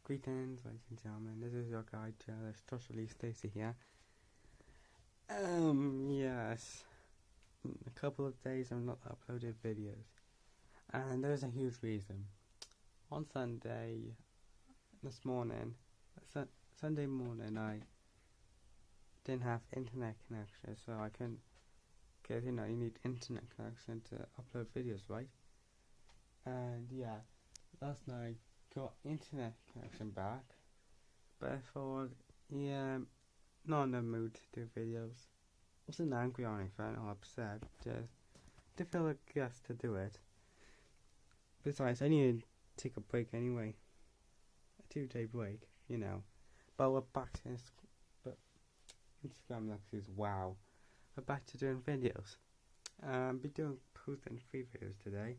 Greetings, ladies and gentlemen. This is your guide, Joshua Stacy here. Yes. A couple of days I've not uploaded videos. And there's a huge reason. On Sunday, Sunday morning, I didn't have internet connection, so I couldn't, because you need internet connection to upload videos, right? And yeah, last night got internet connection back, but I thought, not in the mood to do videos. Wasn't angry or anything or upset, just didn't feel like guts to do it. Besides, I needed to take a break anyway, a 2-day break, But we're back to Instagram lectures. Wow, we're back to doing videos. Be posting 3 videos today,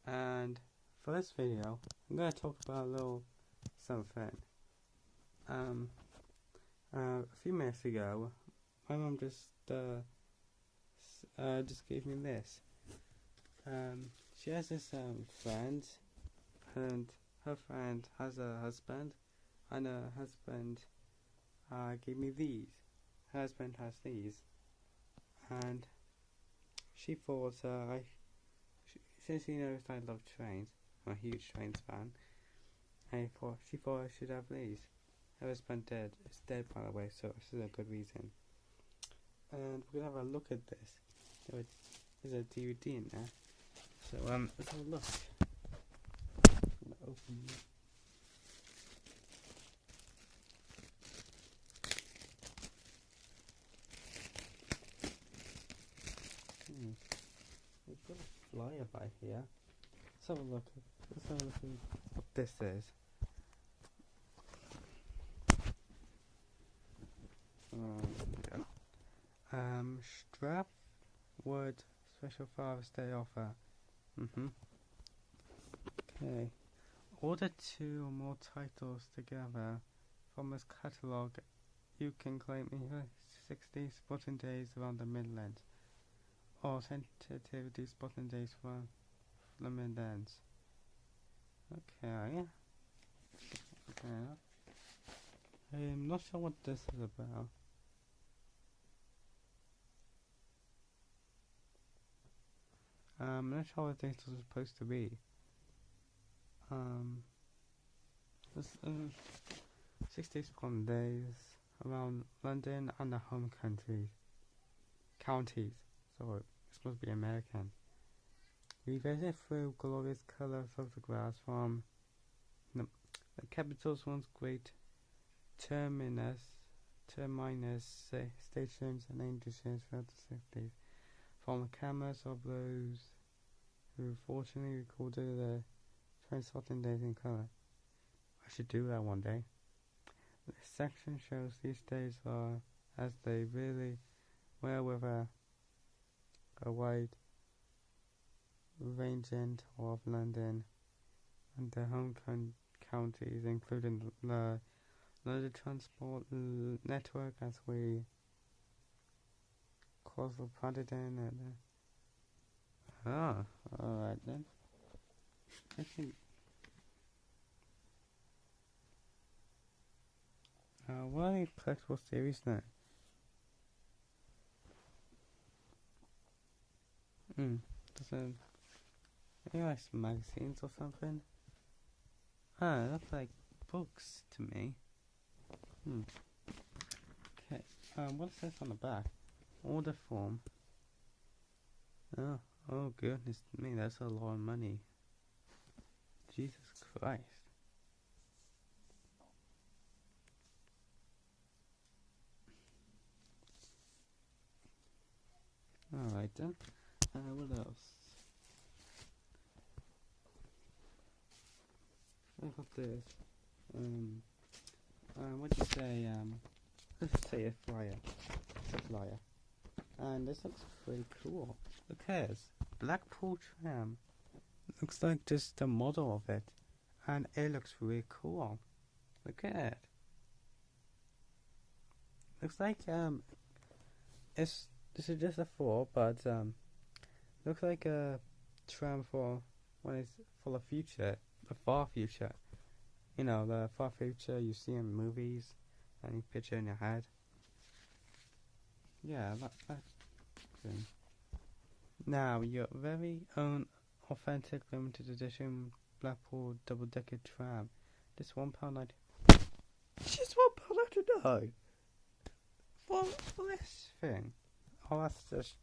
and for this video, I'm going to talk about a little something. A few minutes ago, my mum just gave me this. She has this friend, and her friend has a husband, and her husband gave me these. Her husband has these, and she thought, since she knows I love trains, I'm a huge trains fan, and she thought I should have these. Her husband is dead, by the way, so this is a good reason. And we're gonna have a look at this. There's a DVD in there, so let's have a look. I'm gonna open it. We've got a flyer by here. Let's have a look at what this is. Strap Wood Special Father's Day offer. Okay. Order 2 or more titles together from this catalogue. You can claim 60 spotting days around the Midlands, or sensitivity spotting days from the Midlands. Okay. I'm not sure what this is about. I'm not sure what this is supposed to be. This 60 spotting days around London and the home counties. So this must be American. We visit through glorious colour photographs from the capital's once great terminus stations and industries throughout the 60s, from the cameras of those who fortunately recorded the train spotting days in colour. I should do that one day. This section shows these days are as they really were, with a wide ranging of London and the home counties, including the London Transport Network, as we cosmopolitan and alright then. I think what are these collectible series now? Maybe like some magazines or something. They look like books to me. Okay, what's this on the back? Order form. Oh goodness me, that's a lot of money. Jesus Christ. Alright then. What else? I got this. What'd you say? Let's say a flyer. It's a flyer. And this looks pretty cool. Look at this. Blackpool tram. Looks like just a model of it. And it looks really cool. Look at it. Looks like this is just a 4, but looks like a tram for when it's for the future, the far future. You know, the far future you see in movies and you picture in your head. Yeah, that's good. Now, your very own authentic limited edition Blackpool double-decker tram. This £1.90. It's just £1.99 for this thing. Oh, that's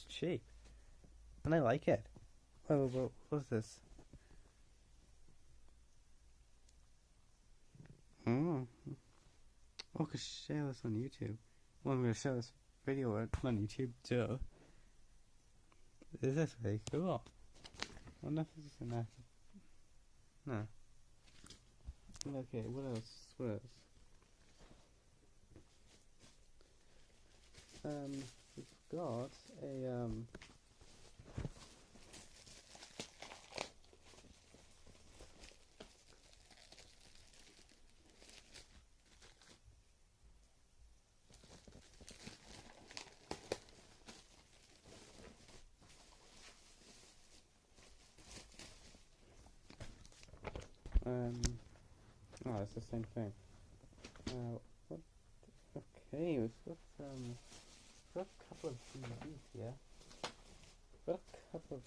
cheap, and I like it. Oh, what's this? Oh, I could share this on YouTube. Well, I'm gonna share this video on YouTube too. Is this very cool? I wonder if this is an active. No. Okay, what else? We've got a oh, it's the same thing. What? Okay, we've got a couple of DVDs here. Got a couple of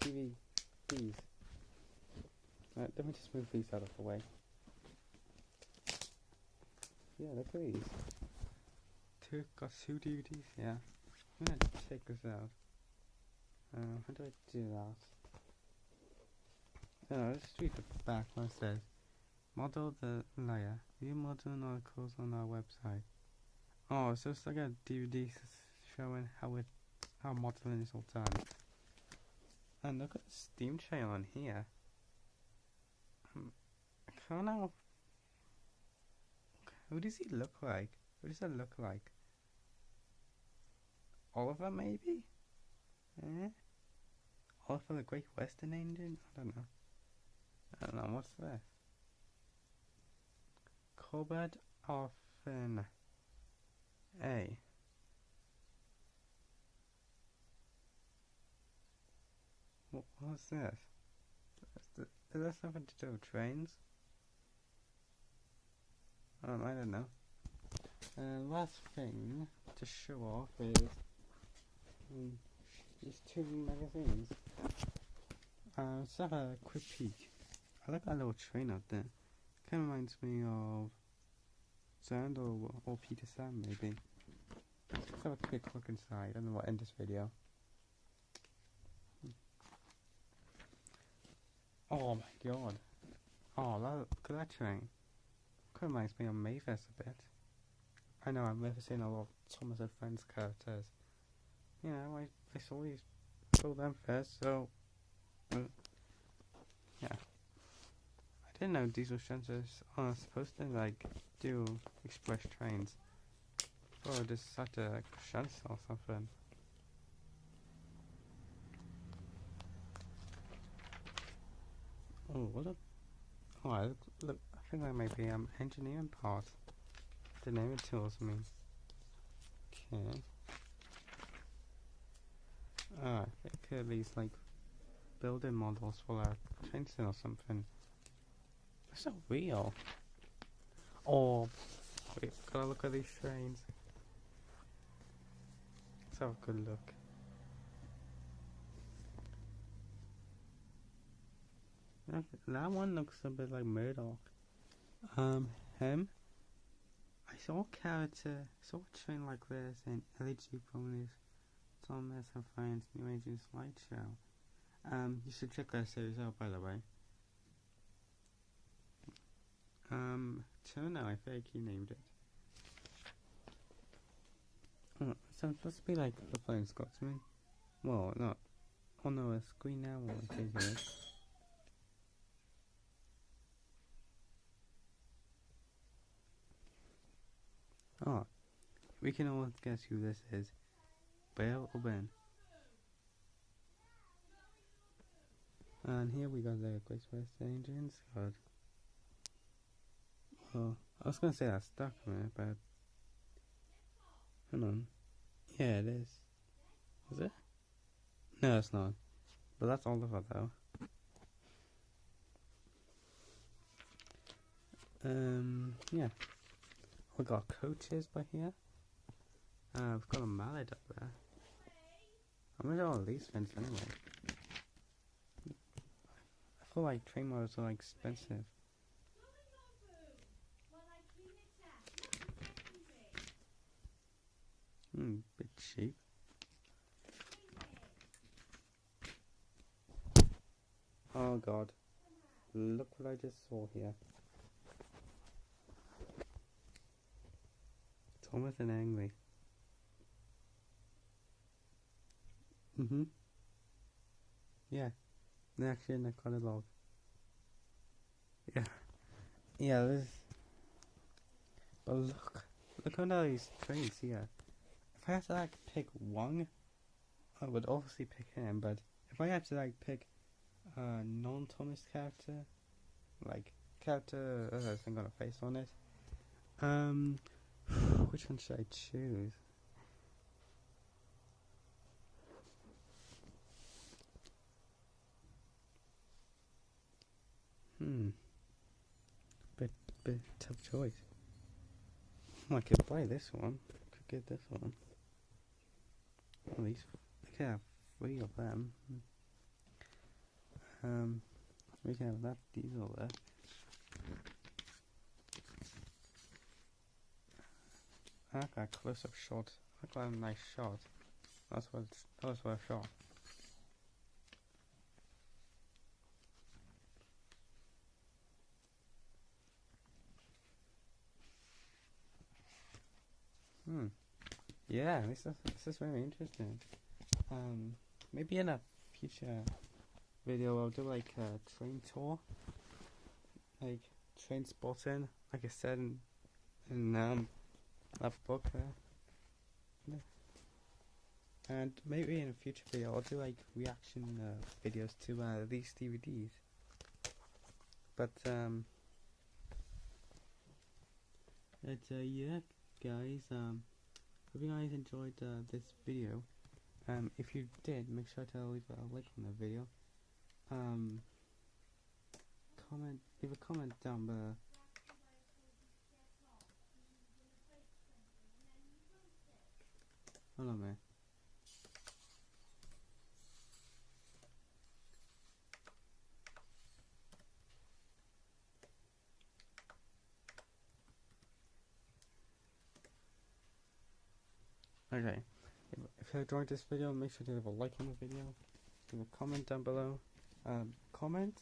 DVDs. Let me just move these out of the way. Yeah, look at these. Got two DVDs here. I'm gonna take this out. How do I do that? Let's read the back one. It says, model the layer. View modeling articles on our website. Oh, so it's like a DVD showing how modeling is all done. And look at the steam tray on here. I can't know. Who does he look like? Who does that look like? Oliver, maybe? Eh? Oliver the Great Western Engine? I don't know, what's this? Cupboard Orphan A. What's this? Is that something to do with trains? I don't know. Last thing to show off is these two magazines. Let's have a quick peek. I like that little train out there. Kind of reminds me of Sand or Peter Sam, maybe. Let's have a quick look inside and then we'll end this video. Oh my god. Oh, look at that train. Kind of reminds me of Mavis a bit. I know, I've never seen a lot of Thomas and Friends characters. You know, I saw them first, so yeah. I didn't know diesel shunters are supposed to like do express trains. Oh, just such a shunt or something. Oh, what a... Oh, look, I think that might be engineering part. The name it tells me. Okay. I think these like building models for our trains or something. It's not real. Oh, wait, gotta look at these trains. Let's have a good look. That one looks a bit like Murdoch. Him. I saw a train like this in LG Ponies, Thomas and Friends New Agent Slideshow. You should check that series out, by the way. Turner, I think he named it. Oh, so it's supposed to be like the Flying Scotsman. Well, not. Oh no, a Screen Now one, I think it is. Oh, we can all guess who this is. Bill or Ben. And here we got the Great Western Engines. God. Oh, I was gonna say that's stuck a minute, but hang on. Yeah, it is. Is it? No, it's not. But that's Oliver though. Yeah. We got coaches by here. We've got a mallet up there. I'm gonna do all these fence anyway. I feel like train motors are like expensive. Bit cheap. Oh god. Look what I just saw here. Thomas and angry. Yeah. They're actually in the catalog. Yeah. Yeah, this. But look at all these trains here. If I had to like pick one, I would obviously pick him. But if I had to like pick a non-Thomas character, like character that hasn't got a face on it, which one should I choose? Bit tough choice. I could buy this one. Could get this one. At least I could have 3 of them. We can have that diesel there. I like that close-up shot. I like that nice shot. That's what I shot. Yeah, this is very interesting. Maybe in a future video I'll do like a train tour, like train spotting, like I said in that book there. Yeah. And maybe in a future video I'll do like reaction videos to these DVDs. But yeah, guys. Hope you guys enjoyed this video. If you did, make sure to leave a like on the video. Leave a comment down below. Hold on, man. Okay. If you enjoyed this video, make sure to leave a like on the video. Leave a comment down below. Comment.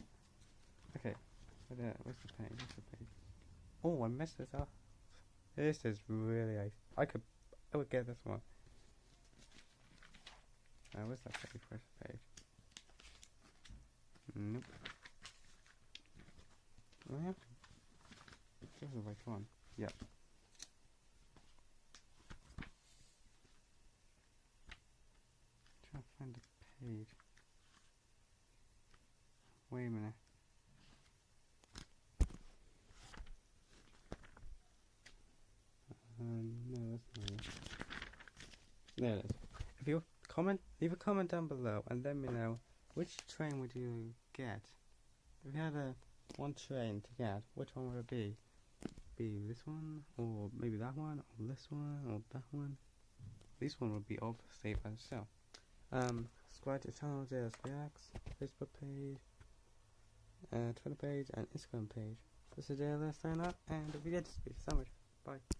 Okay. Where's the page? Oh, I messed this up. This is really nice. I would get this one. Where's that page? Where's the page? Nope. I have to. This is the right one. Yep. Trying to find the page. Wait a minute. No, that's not it. There it is. If you leave a comment down below and let me know which train would you get. If you had one train to get, which one would it be? Be this one, or maybe that one, or this one, or that one? This one would be obviously by itself. Subscribe to the channel, JS Reacts, Facebook page, Twitter page, and Instagram page. This is JLS signing up, and the video just be so much. Bye.